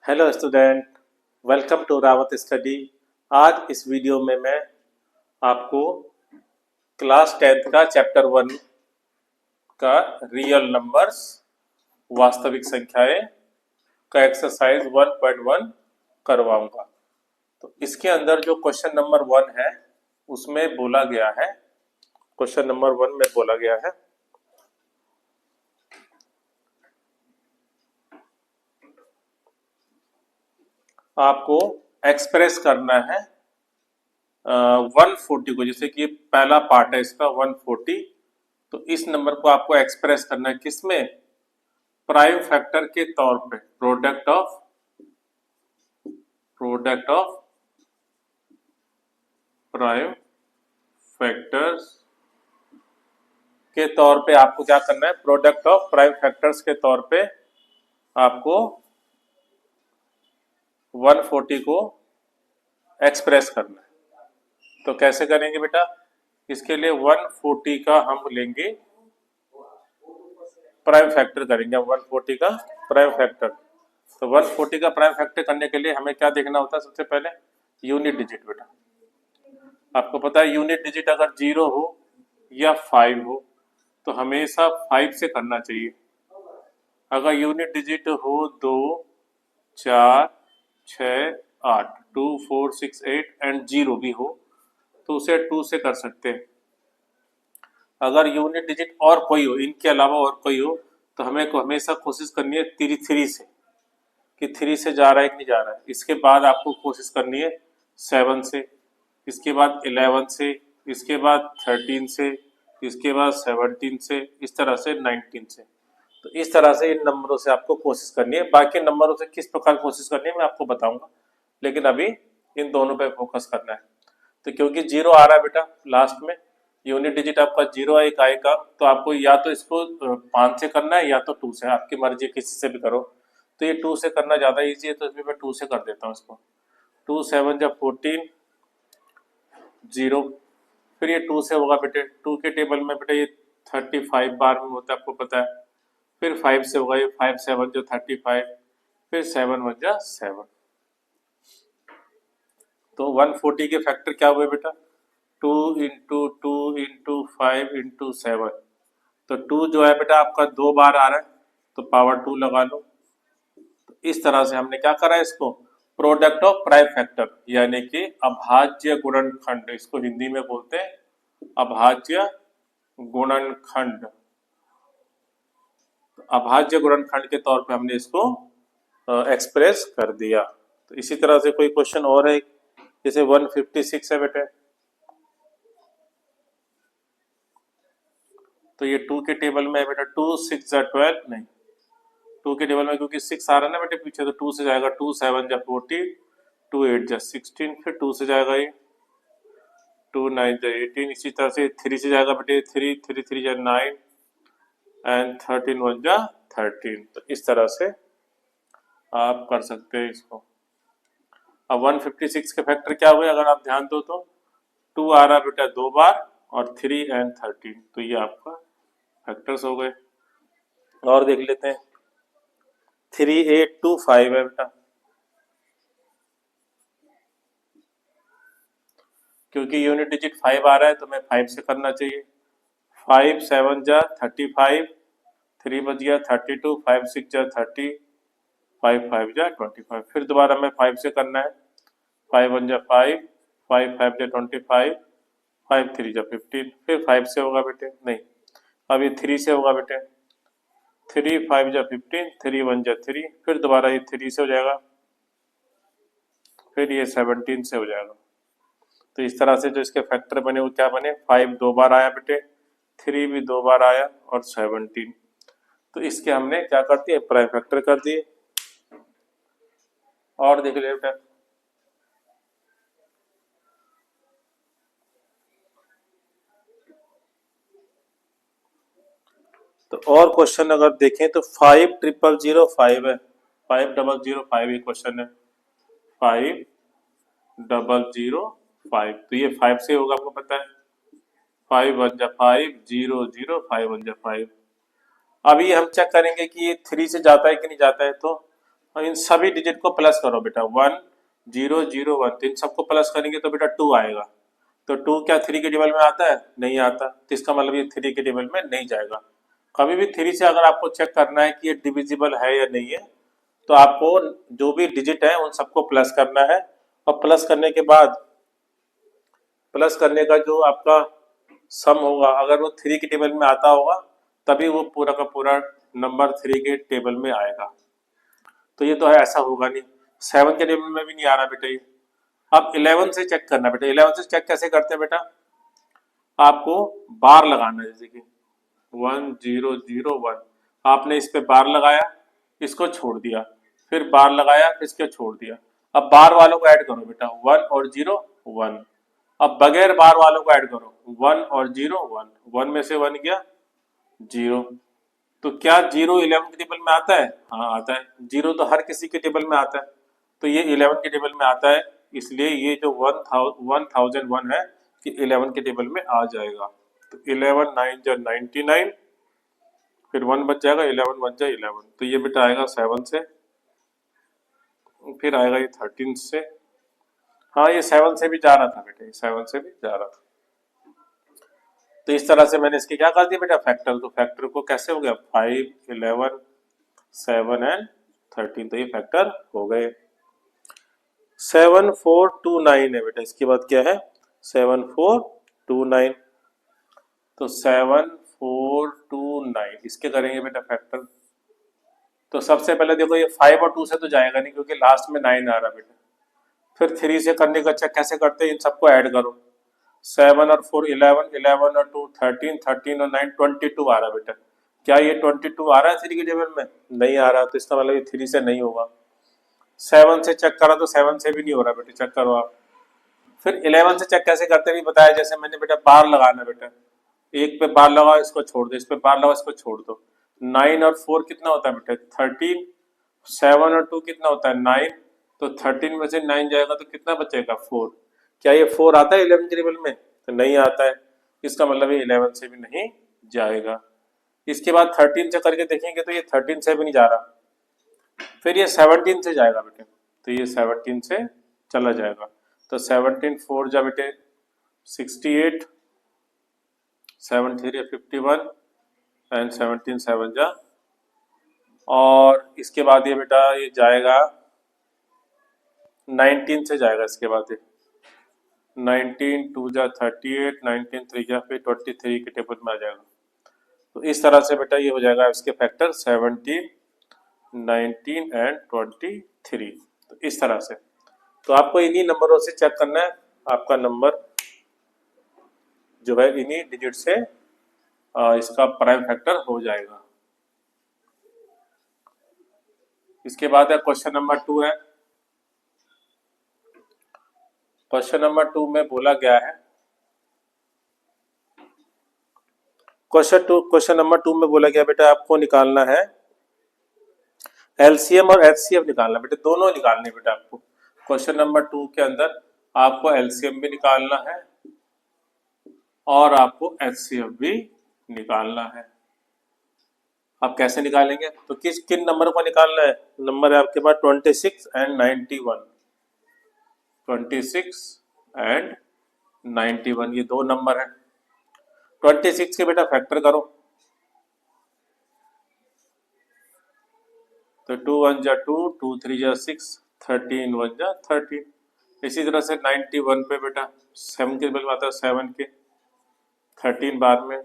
Hello student, welcome to Rawat study. आज इस video में मैं आपको क्लास 10th का चैप्टर 1 का रियल नंबर्स वास्तविक संख्याएं का एक्सरसाइज 1.1 करवाऊंगा। तो इसके अंदर जो क्वेश्चन नंबर 1 है उसमें बोला गया है, क्वेश्चन नंबर 1 में बोला गया है आपको एक्सप्रेस करना है 140 को, जैसे कि पहला पार्ट है इसका 140। तो इस नंबर को आपको एक्सप्रेस करना है किसमें? प्राइम फैक्टर के तौर पे, प्रोडक्ट ऑफ प्राइम फैक्टर्स के तौर पे आपको क्या करना है? प्रोडक्ट ऑफ प्राइम फैक्टर्स के तौर पे आपको 140 को एक्सप्रेस करना है। तो कैसे करेंगे बेटा? इसके लिए 140 का हम लेंगे प्राइम फैक्टर, करेंगे 140 का प्राइम फैक्टर। तो 140 का प्राइम फैक्टर करने के लिए हमें क्या देखना होता है? सबसे पहले यूनिट डिजिट। बेटा आपको पता है यूनिट डिजिट अगर 0 हो या 5 हो तो हमेशा 5 से करना चाहिए। अगर यूनिट डिजिट हो 2, 4, 6, 8, 2, 4, 6, 8 एंड 0 भी हो तो उसे 2 से कर सकते हैं। अगर यूनिट डिजिट और कोई हो, इनके अलावा और कोई हो, तो हमें को हमेशा कोशिश करनी है 3 से, कि 3 से जा रहा है कि नहीं जा रहा है। इसके बाद आपको कोशिश करनी है 7 से, इसके बाद 11 से, इसके बाद 13 से, इसके बाद 17 से, इस तरह से 19 से। तो इस तरह से इन नंबरों से आपको कोशिश करनी है। बाकी नंबरों से किस प्रकार कोशिश करनी है मैं आपको बताऊंगा, लेकिन अभी इन दोनों पे फोकस करना है। तो क्योंकि 0 आ रहा है बेटा लास्ट में, यूनिट डिजिट आपका 0 एक आएगा, तो आपको या तो इसको 5 से करना है या तो 2 से, आपकी मर्जी, किसी से भी करो। तो ये 2 से करना ज़्यादा ईजी है, तो इसमें मैं 2 से कर देता हूँ इसको। 2 7 जब 14, 0, फिर ये 2 से होगा बेटे। 2 के टेबल में बेटे ये 35 बार में होता है, आपको पता है। फिर 5 से होगा ये 5 7 जो 35, फिर 7 1 जा 7। तो 140 के फैक्टर क्या हुए बेटा? 2 इंटू 2 इंटू 5 इंटू 7। तो 2 जो है बेटा आपका 2 बार आ रहा है, तो पावर 2 लगा लो। तो इस तरह से हमने क्या करा है? इसको प्रोडक्ट ऑफ प्राइम फैक्टर, यानी कि अभाज्य गुणनखंड, इसको हिंदी में बोलते हैं अभाज्य गुणनखंड। अभाज्य गुणनखंड के तौर पे हमने इसको एक्सप्रेस कर दिया। तो इसी तरह से कोई क्वेश्चन और है, जैसे 156 है बेटे। तो ये 2 के टेबल में है बेटा। 2 6 जा 12, नहीं 2 के टेबल में क्योंकि 6 आ रहा है ना बेटे पीछे, तो 2 से जाएगा 2 7 जा 40, 2 8 जा 16, फिर 2 से जाएगा ये 2 9 जा 18। इसी तरह से 3 से जाएगा बेटे 3 3 3 जा 9 एंड 13 1 जा 13। तो इस तरह से आप कर सकते हैं इसको। अब 156 के फैक्टर क्या हुए अगर आप ध्यान दो तो? 2 आ रहा बेटा 2 बार और 3 एंड 13, तो ये आपका फैक्टर्स हो गए। और देख लेते हैं 3825 है बेटा, क्योंकि यूनिट डिजिट 5 आ रहा है तो मैं 5 से करना चाहिए। 5 7 जा 35, 3 बज गया 32, 5 6 जा 30, 5 5 जा 25। फिर दोबारा मैं 5 से करना है। 5 1 जा 5, 5 5 जा 25, 5 3 जा 15, फिर 5 से होगा बेटे, नहीं अब ये 3 से होगा बेटे। 3 5 जा 15, 3 1 जा 3, फिर दोबारा ये 3 से हो जाएगा, फिर ये 17 से हो जाएगा। तो इस तरह से जो इसके फैक्टर बने वो क्या बने? 5 2 बार आया बेटे, 3 भी 2 बार आया और 17। तो इसके हमने क्या कर दिए? प्राइम फैक्टर कर दिए। और देख ले बेटा, तो और क्वेश्चन अगर देखें तो 5005 है, 5005 ये क्वेश्चन है, 5005। तो ये 5 से होगा, आपको पता है। 5 1 जा 5 0 0, 5 1 जा 5। अभी हम चेक करेंगे कि ये 3 से जाता है कि नहीं जाता है। तो और इन सभी डिजिट को प्लस करो बेटा, 1 0 0 1, तो इन सबको प्लस करेंगे तो बेटा 2 आएगा। तो 2 क्या 3 के टेबल में आता है? नहीं आता, तो इसका मतलब ये 3 के टेबल में नहीं जाएगा। कभी भी 3 से अगर आपको चेक करना है कि ये डिविजिबल है या नहीं है, तो आपको जो भी डिजिट है उन सबको प्लस करना है, और प्लस करने के बाद प्लस करने का जो आपका सम होगा, अगर वो 3 के टेबल में आता होगा तभी वो पूरा का पूरा नंबर 3 के टेबल में आएगा। तो ये तो है, ऐसा होगा नहीं। 7 के टेबल में भी नहीं आ रहा बेटा ये। अब 11 से चेक करना बेटा। 11 से चेक कैसे करते हैं बेटा? आपको बार लगाना है, जैसे कि 1 0 0 1, आपने इस पे बार लगाया, इसको छोड़ दिया, फिर बार लगाया, इसको छोड़ दिया। अब बार वालों को ऐड करो बेटा, 1 और 0 1। अब बगैर बार वालों को ऐड करो, 1 और 0 1, 1 में से 1 गया 0। तो क्या 0 11 के टेबल में आता है? हाँ आता है। 0 तो हर किसी के टेबल में आता है, तो ये 11 के टेबल में आता है, इसलिए ये जो 1001 है कि 11 के टेबल में आ जाएगा। तो 11 9 जा 99, फिर 1 बच जाएगा, 11 1 जा 11, तो ये बेटा आएगा 7 से, फिर आएगा ये 13 से। हाँ ये 7 से भी जा रहा था बेटा, ये 7 से भी जा रहा था। तो इस तरह से मैंने इसके क्या कर दिया बेटा, फैक्टर। तो फैक्टर को कैसे हो गया, 5 11 7 एंड 13, तो ये फैक्टर हो गए। 7429 है बेटा, इसके बाद क्या है 7429, तो 7429 इसके करेंगे बेटा फैक्टर। तो सबसे पहले देखो ये 5 और 2 से तो जाएगा नहीं, क्योंकि लास्ट में 9 आ रहा बेटा। फिर 3 से करने का चेक कैसे करते हैं, इन सबको ऐड करो, 7 और 4 11, 11 और 2 13, 13 और 9 22 आ रहा बेटा। क्या ये 22 आ रहा है 3 के टेबल में? नहीं आ रहा, तो इसका मतलब ये 3 से नहीं होगा। 7 से चेक करा तो 7 से भी नहीं हो रहा बेटा, चेक करो आप। फिर 11 से चेक कैसे करते भी बताया, जैसे मैंने बेटा बार लगाना बेटा, एक पे बार लगाओ, इसको छोड़ दो, इस पे बार लगाओ, इसको छोड़ दो। 9 और 4 कितना होता है बेटा 13, 7 और 2 कितना होता है 9, तो 13 में से 9 जाएगा तो कितना बचेगा 4। क्या ये 4 आता है 11 के टेबल में? तो नहीं आता है, इसका मतलब ये 11 से भी नहीं जाएगा। इसके बाद 13 से करके देखेंगे तो ये 13 से भी नहीं जा रहा, फिर ये 17 से जाएगा बेटे, तो ये 17 से चला जाएगा। तो 17 4 जा बेटे 68, 7 3 51 एंड 17 7 जा, और इसके बाद ये बेटा ये जाएगा 19 से जाएगा। इसके बाद ये 19 2 जा 38, 19 3 जा फिर 23 के टेबल में आ जाएगा। तो इस तरह से बेटा ये हो जाएगा इसके फैक्टर 17 19 एंड 23, तो इस तरह से। तो आपको इन्हीं नंबरों से चेक करना है, आपका नंबर जो है इन्हीं डिजिट से इसका प्राइम फैक्टर हो जाएगा। इसके बाद है क्वेश्चन नंबर 2 है। क्वेश्चन नंबर 2 में बोला गया है, क्वेश्चन नंबर 2 में बोला गया बेटा आपको निकालना है एलसीएम और एचसीएफ निकालना बेटा, दोनों निकालने बेटा आपको। क्वेश्चन नंबर 2 के अंदर आपको एलसीएम भी निकालना है और आपको एचसीएफ भी निकालना है। आप कैसे निकालेंगे, तो किन नंबर को निकालना है? नंबर है आपके पास 26 एंड 91, 26 एंड 91, ये दो नंबर है। 26 के बेटा फैक्टर करो, तो 2 1 जा 2, 2 3 जा 6, 13 1 जा 13। इसी तरह से 91 पे बेटा 7 के बल आता है 7 के 13 बाद में।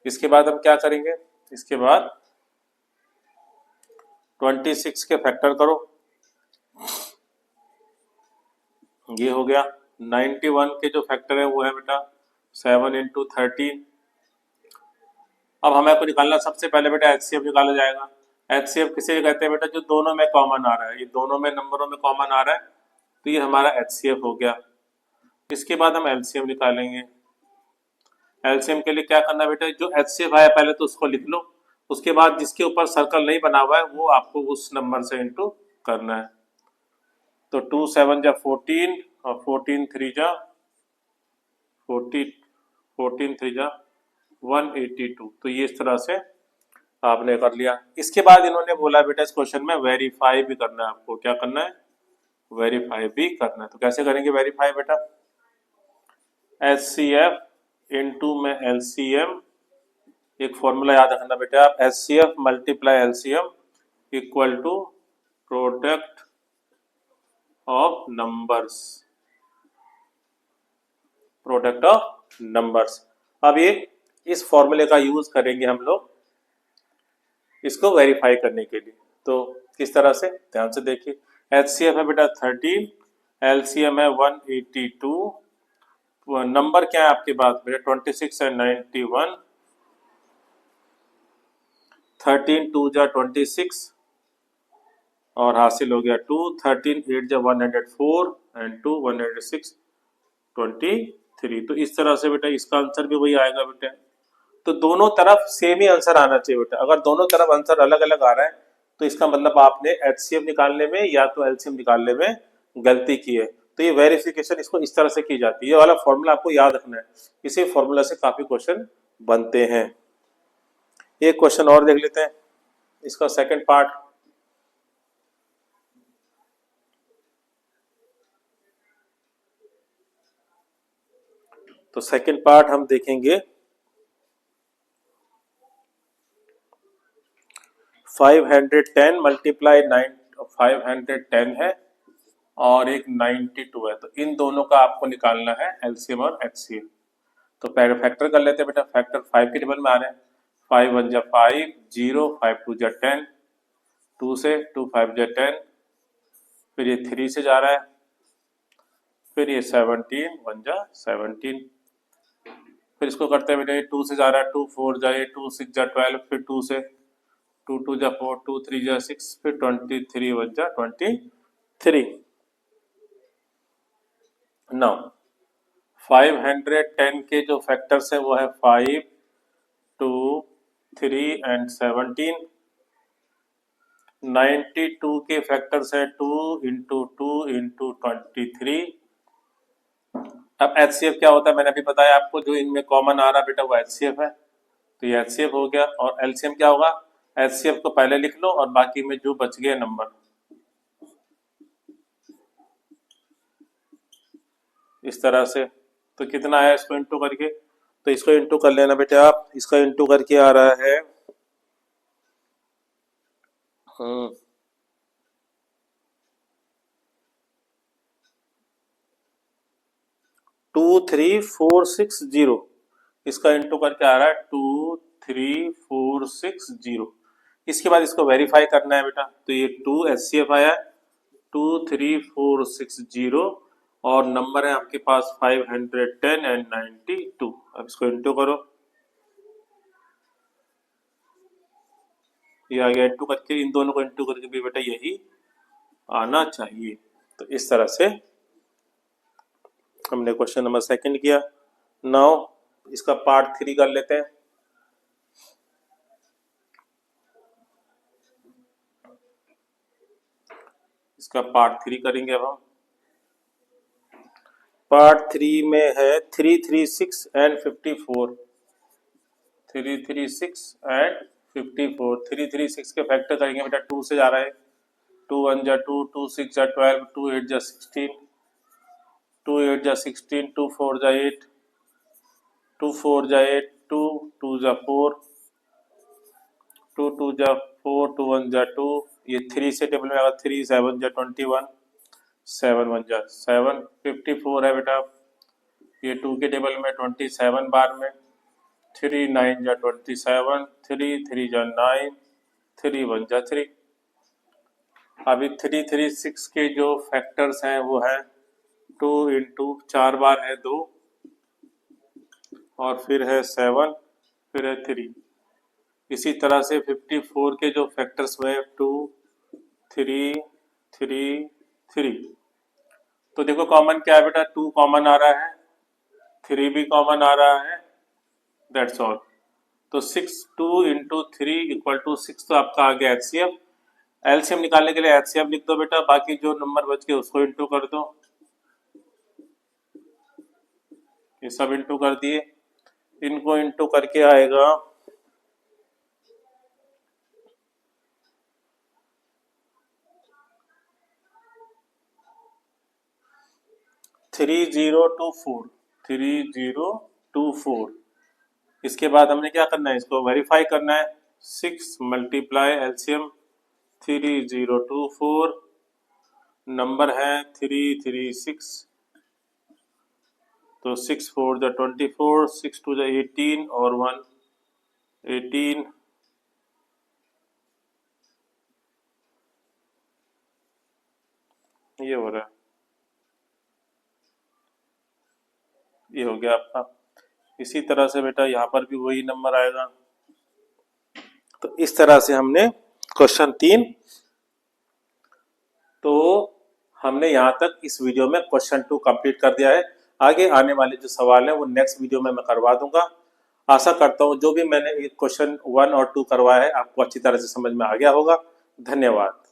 इसके बाद हम क्या करेंगे, इसके बाद 26 के फैक्टर करो, ये हो गया। 91 के जो फैक्टर है वो है बेटा 7 इंटू 13। अब हमें को निकालना सबसे पहले बेटा एचसीएफ निकाला जाएगा। एचसीएफ किसे कहते हैं बेटा, जो दोनों में कॉमन आ रहा है, ये दोनों में नंबरों में कॉमन आ रहा है, तो ये हमारा एचसीएफ हो गया। इसके बाद हम एलसीएम निकालेंगे। एलसीएम के लिए क्या करना बेटा, जो एचसीएफ आया पहले तो उसको लिख लो, उसके बाद जिसके ऊपर सर्कल नहीं बना हुआ है वो आपको उस नंबर से इंटू करना है। तो 2 7 जा 14 और 14 3 जा 14 3 जा 182, तो ये इस तरह से आपने कर लिया। इसके बाद इन्होंने बोला बेटा इस क्वेश्चन में वेरीफाई भी करना है आपको। क्या करना है? वेरीफाई भी करना है। तो कैसे करेंगे वेरीफाई बेटा? HCF इंटू में LCM, एक फॉर्मूला याद रखना बेटा आप, HCF multiply LCM equal to product of numbers, product of numbers. अब ये इस फॉर्मूले का यूज करेंगे हम लोग इसको वेरीफाई करने के लिए। तो किस तरह से, ध्यान से देखिए। HCF है बेटा 13, LCM है 182, नंबर क्या है आपके पास बेटा 26 है 91, 13 2 जा 26 और हासिल हो गया 2, 13 8 जा 104 एंड 2 186 23। तो इस तरह से बेटा इसका आंसर भी वही आएगा बेटा। तो दोनों तरफ सेम ही आंसर आना चाहिए बेटा। अगर दोनों तरफ आंसर अलग अलग आ रहा है तो इसका मतलब आपने HCF निकालने में या तो LCM निकालने में गलती की है। तो ये वेरिफिकेशन इसको इस तरह से की जाती है। ये वाला फॉर्मूला आपको याद रखना है, इसी फॉर्मूला से काफी क्वेश्चन बनते हैं। एक क्वेश्चन और देख लेते हैं, इसका सेकंड पार्ट। तो सेकंड पार्ट हम देखेंगे 510 मल्टीप्लाई 510 है और एक 92 है। तो इन दोनों का आपको निकालना है LCM और HCF। तो पहले फैक्टर कर लेते हैं बेटा। फैक्टर 5 के टेबल में आ रहे हैं। 5 1 जा 5 0, 5 2 जा 10, 2 से 2 5 जा 10, फिर ये 3 से जा रहा है, फिर ये 17 1 जा 17, फिर इसको करते हैं बेटा 2 से जा रहा है, 2 4 जा 8, 2 6 जा 12, फिर 2 से 2 2 जा 4, 2 3 जा 6, फिर 23 1 जा 23। नाउ 510 के जो फैक्टर्स है वो है 5 2 3 एंड 17। 92 के फैक्टर्स है 2 इंटू 2 इंटू 23। अब HCF क्या होता है मैंने अभी बताया आपको, जो इनमें कॉमन आ रहा बेटा वो HCF है। तो ये HCF हो गया। और LCM क्या होगा? HCF को पहले लिख लो और बाकी में जो बच गए नंबर इस तरह से। तो कितना आया इसको इंटू करके? तो इसको इंटू कर लेना बेटे आप। इसका इंटू करके आ रहा है 23460। इसका इंटू करके आ रहा है 23460। इसके बाद इसको वेरीफाई करना है बेटा। तो ये 2 HCF आया 23460 और नंबर है आपके पास 510 एंड 92। अब इसको इंटू करो, ये आ गया। इंटू करके इन दोनों को इंटू करके भी बेटा यही आना चाहिए। तो इस तरह से हमने क्वेश्चन नंबर सेकंड किया। नाउ इसका पार्ट 3 कर लेते हैं। इसका पार्ट 3 करेंगे अब हम। पार्ट 3 में है 336 एंड 54। 336 एंड 54। 336 के फैक्टर करेंगे बेटा। 2 से जा रहा है, 2 1 जा 2, 2 6 जा 12, 2 8 जा 16, 2 8 जा 16, 2 4 जा 8, 2 4 जा 8, 2 2 जा 4, 2 2 जा 4, 2 1 जा 2। ये 3 से टेबल में आएगा 3 7 जा 21, 7 1 जा 7, 54 है बेटा। ये 2 के टेबल में 27 बार में, 3 9 जा 27, 3 3 जा 9, 3 1 जा 3। अभी 336 के जो फैक्टर्स हैं वो है 2 इंटू 4 बार है 2 और फिर है 7, फिर है 3। इसी तरह से 54 के जो फैक्टर्स हुए 2 3 3 3। तो देखो कॉमन क्या है बेटा? 2 कॉमन आ रहा है, 3 भी कॉमन आ रहा है, दैट्स ऑल। तो 6 2 इंटू 3 इक्वल टू 6। तो आपका आ गया HCF। LCM निकालने के लिए HCF लिख दो बेटा, बाकी जो नंबर बच गए उसको इंटू कर दो। ये सब इंटू कर दिए, इनको इंटू करके आएगा 3024 3024। इसके बाद हमने क्या करना है, इसको वेरीफाई करना है। 6 मल्टीप्लाई एलसीएम 3024, नंबर है 336, तो 6 4 ज 24, 6 2 ज 18 और 1 18। ये हो रहा है, ये हो गया आपका। इसी तरह से बेटा यहाँ पर भी वही नंबर आएगा। तो इस तरह से हमने क्वेश्चन 3, तो हमने यहाँ तक इस वीडियो में क्वेश्चन 2 कंप्लीट कर दिया है। आगे आने वाले जो सवाल है वो नेक्स्ट वीडियो में मैं करवा दूंगा। आशा करता हूँ जो भी मैंने क्वेश्चन 1 और 2 करवाया है आपको अच्छी तरह से समझ में आ गया होगा। धन्यवाद।